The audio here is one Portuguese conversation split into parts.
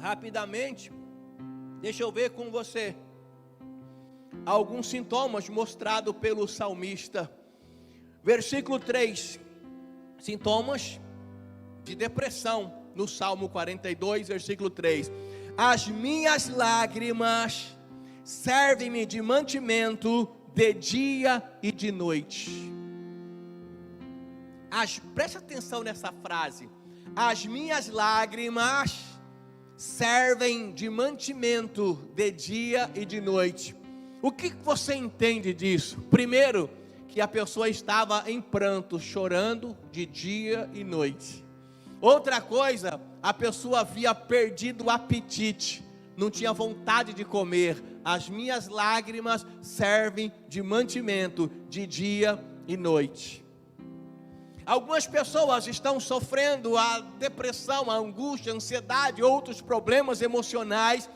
rapidamente, deixa eu ver com você alguns sintomas mostrados pelo salmista. Versículo 3, sintomas de depressão, no Salmo 42, versículo 3. As minhas lágrimas servem-me de mantimento de dia e de noite. Preste atenção nessa frase. As minhas lágrimas servem de mantimento de dia e de noite. O que você entende disso? Primeiro, que a pessoa estava em pranto, chorando de dia e noite. Outra coisa, a pessoa havia perdido o apetite, não tinha vontade de comer. As minhas lágrimas servem de mantimento de dia e noite. Algumas pessoas estão sofrendo a depressão, a angústia, a ansiedade, outros problemas emocionais,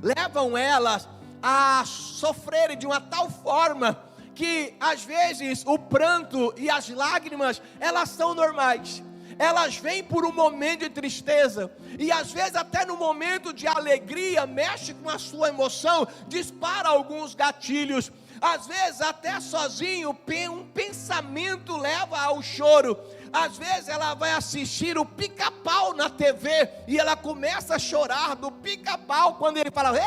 levam elas a sofrerem de uma tal forma que às vezes o pranto e as lágrimas, elas são normais. Elas vêm por um momento de tristeza, e às vezes até no momento de alegria, mexe com a sua emoção, dispara alguns gatilhos. Às vezes até sozinho, um pensamento leva ao choro. Às vezes ela vai assistir o Pica-Pau na TV, e ela começa a chorar do Pica-Pau. Quando ele fala,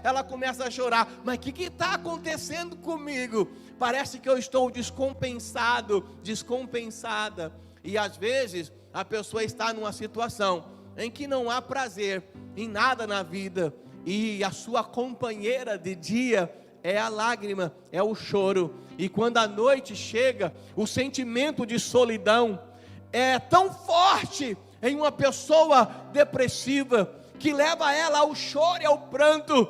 ela começa a chorar. Mas o que está acontecendo comigo? Parece que eu estou descompensado, descompensada. E às vezes a pessoa está numa situação em que não há prazer em nada na vida, e a sua companheira de dia é a lágrima, é o choro. E quando a noite chega, o sentimento de solidão é tão forte em uma pessoa depressiva, que leva ela ao choro e ao pranto.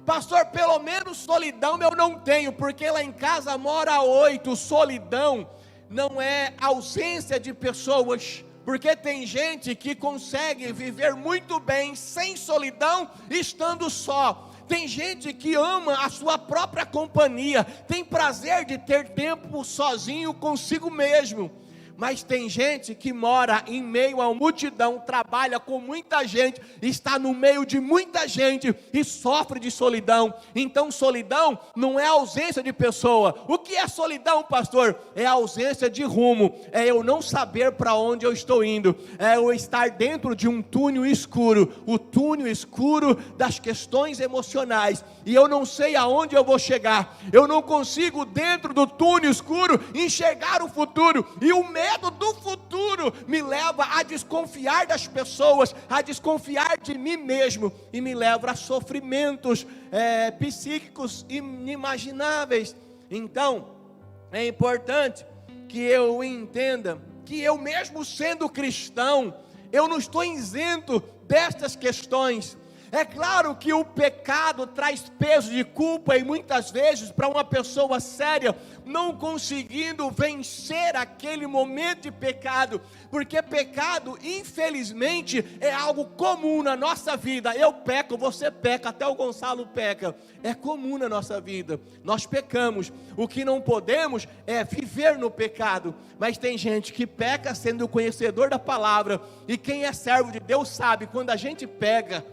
Pastor, pelo menos solidão eu não tenho, porque lá em casa mora 8. Solidão não é ausência de pessoas, porque tem gente que consegue viver muito bem sem solidão, estando só. Tem gente que ama a sua própria companhia, tem prazer de ter tempo sozinho consigo mesmo. Mas tem gente que mora em meio a uma multidão, trabalha com muita gente, está no meio de muita gente e sofre de solidão. Então solidão não é ausência de pessoa. O que é solidão, pastor? É a ausência de rumo, é eu não saber para onde eu estou indo, é eu estar dentro de um túnel escuro, o túnel escuro das questões emocionais, e eu não sei aonde eu vou chegar. Eu não consigo, dentro do túnel escuro, enxergar o futuro, e o medo do futuro me leva a desconfiar das pessoas, a desconfiar de mim mesmo, e me leva a sofrimentos psíquicos inimagináveis. Então é importante que eu entenda que eu, mesmo sendo cristão, eu não estou isento destas questões. É claro que o pecado traz peso de culpa, e muitas vezes para uma pessoa séria, não conseguindo vencer aquele momento de pecado, porque pecado, infelizmente, é algo comum na nossa vida. Eu peco, você peca, até o Gonçalo peca, é comum na nossa vida, nós pecamos. O que não podemos é viver no pecado, mas tem gente que peca sendo conhecedor da palavra, e quem é servo de Deus sabe, quando a gente peca,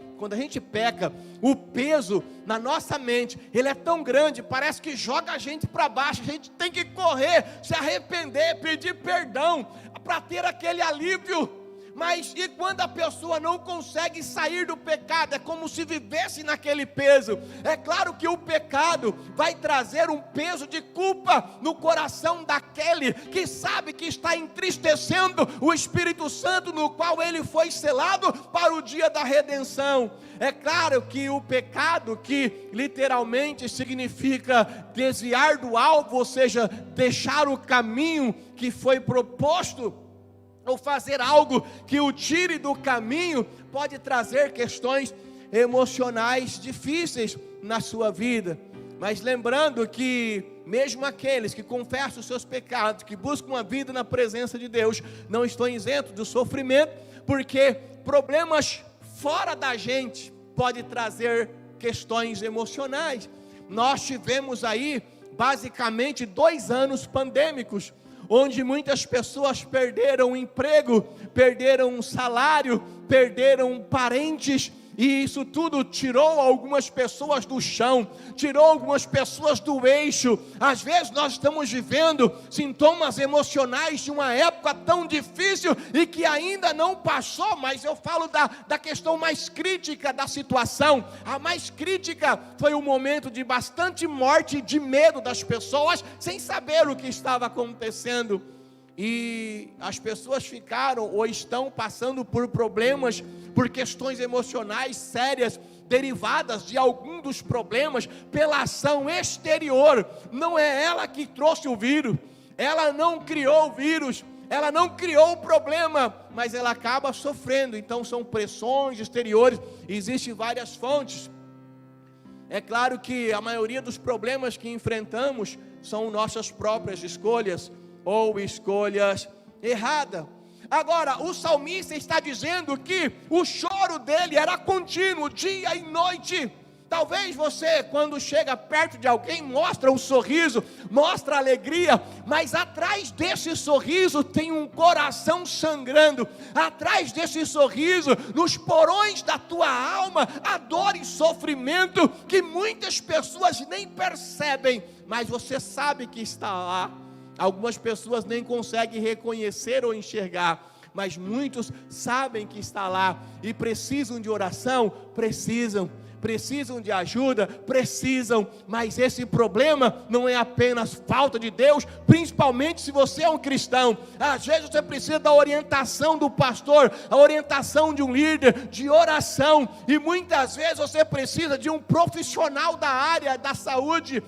o peso na nossa mente, ele é tão grande, parece que joga a gente para baixo. A gente tem que correr, se arrepender, pedir perdão, para ter aquele alívio. Mas e quando a pessoa não consegue sair do pecado? É como se vivesse naquele peso. É claro que o pecado vai trazer um peso de culpa no coração daquele que sabe que está entristecendo o Espírito Santo, no qual ele foi selado para o dia da redenção. É claro que o pecado, que literalmente significa desviar do alvo, ou seja, deixar o caminho que foi proposto, ou fazer algo que o tire do caminho, pode trazer questões emocionais difíceis na sua vida. Mas lembrando que mesmo aqueles que confessam os seus pecados, que buscam a vida na presença de Deus, não estão isentos do sofrimento, porque problemas fora da gente pode trazer questões emocionais. Nós tivemos aí basicamente 2 anos pandêmicos, onde muitas pessoas perderam o emprego, perderam um salário, perderam parentes, E isso tudo tirou algumas pessoas do chão, tirou algumas pessoas do eixo. Às vezes nós estamos vivendo sintomas emocionais de uma época tão difícil e que ainda não passou, mas eu falo da questão mais crítica da situação. A mais crítica foi um momento de bastante morte e de medo das pessoas, sem saber o que estava acontecendo. E as pessoas ficaram ou estão passando por problemas, por questões emocionais sérias, derivadas de algum dos problemas pela ação exterior. Não é ela que trouxe o vírus, ela não criou o vírus, ela não criou o problema, mas ela acaba sofrendo. Então são pressões exteriores, existem várias fontes. É claro que a maioria dos problemas que enfrentamos são nossas próprias escolhas, ou escolhas erradas. Agora, o salmista está dizendo que o choro dele era contínuo, dia e noite. Talvez você, quando chega perto de alguém, mostra um sorriso, mostra alegria, mas atrás desse sorriso tem um coração sangrando. Atrás desse sorriso, nos porões da tua alma, há dor e sofrimento que muitas pessoas nem percebem, mas você sabe que está lá. Algumas pessoas nem conseguem reconhecer ou enxergar, mas muitos sabem que está lá e precisam de oração, precisam de ajuda, precisam, mas esse problema não é apenas falta de Deus, principalmente se você é um cristão. Às vezes você precisa da orientação do pastor, a orientação de um líder, de oração, e muitas vezes você precisa de um profissional da área da saúde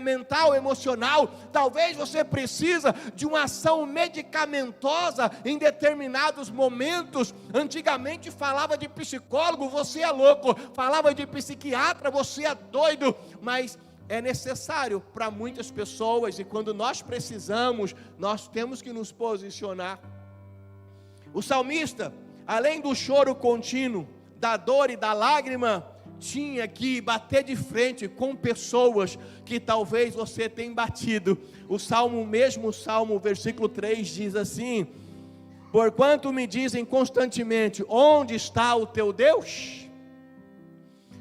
mental, emocional. Talvez você precisa de uma ação medicamentosa em determinados momentos. Antigamente falava de psicólogo, você é louco, falava de psiquiatra, você é doido, mas é necessário para muitas pessoas, e quando nós precisamos, nós temos que nos posicionar. O salmista, além do choro contínuo, da dor e da lágrima, tinha que bater de frente com pessoas que talvez você tenha batido. O mesmo salmo, versículo 3 diz assim: porquanto me dizem constantemente, onde está o teu Deus?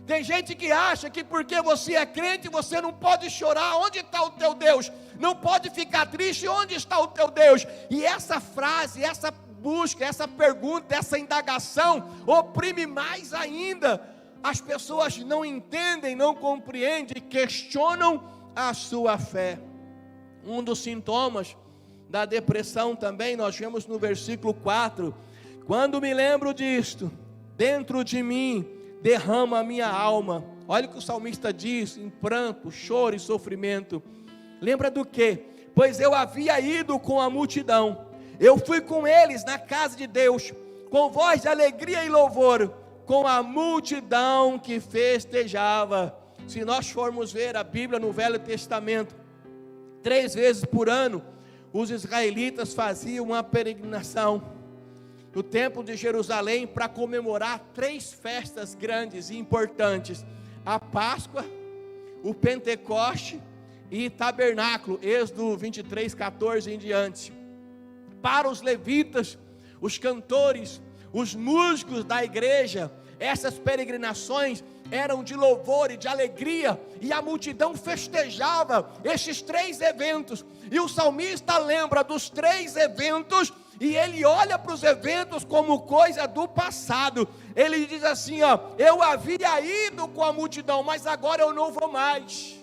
Tem gente que acha que porque você é crente, você não pode chorar. Onde está o teu Deus? Não pode ficar triste. Onde está o teu Deus? E essa frase, essa busca, essa pergunta, essa indagação oprime mais ainda. As pessoas não entendem, não compreendem, questionam a sua fé. Um dos sintomas da depressão também, nós vemos no versículo 4: quando me lembro disto, dentro de mim derrama a minha alma. Olha o que o salmista diz, em pranto, choro e sofrimento. Lembra do quê? Pois eu havia ido com a multidão, eu fui com eles na casa de Deus, com voz de alegria e louvor, com a multidão que festejava. Se nós formos ver a Bíblia no Velho Testamento, 3 vezes por ano, os israelitas faziam uma peregrinação no templo de Jerusalém para comemorar 3 festas grandes e importantes: a Páscoa, o Pentecoste e Tabernáculo, Êxodo 23, 14 em diante. Para os levitas, os cantores, os músicos da igreja, essas peregrinações eram de louvor e de alegria, e a multidão festejava esses 3 eventos, e o salmista lembra dos 3 eventos, e ele olha para os eventos como coisa do passado. Ele diz assim, eu havia ido com a multidão, mas agora eu não vou mais.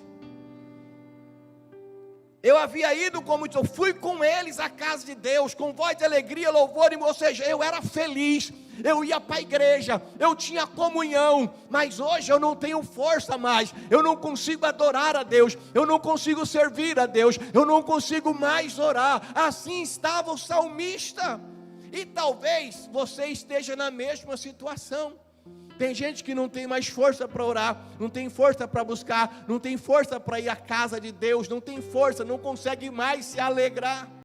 Eu havia ido com a multidão, fui com eles à casa de Deus, com voz de alegria, louvor, ou seja, eu era feliz, eu ia para a igreja, eu tinha comunhão, mas hoje eu não tenho força mais, eu não consigo adorar a Deus, eu não consigo servir a Deus, eu não consigo mais orar. Assim estava o salmista, e talvez você esteja na mesma situação. Tem gente que não tem mais força para orar, não tem força para buscar, não tem força para ir à casa de Deus, não tem força, não consegue mais se alegrar.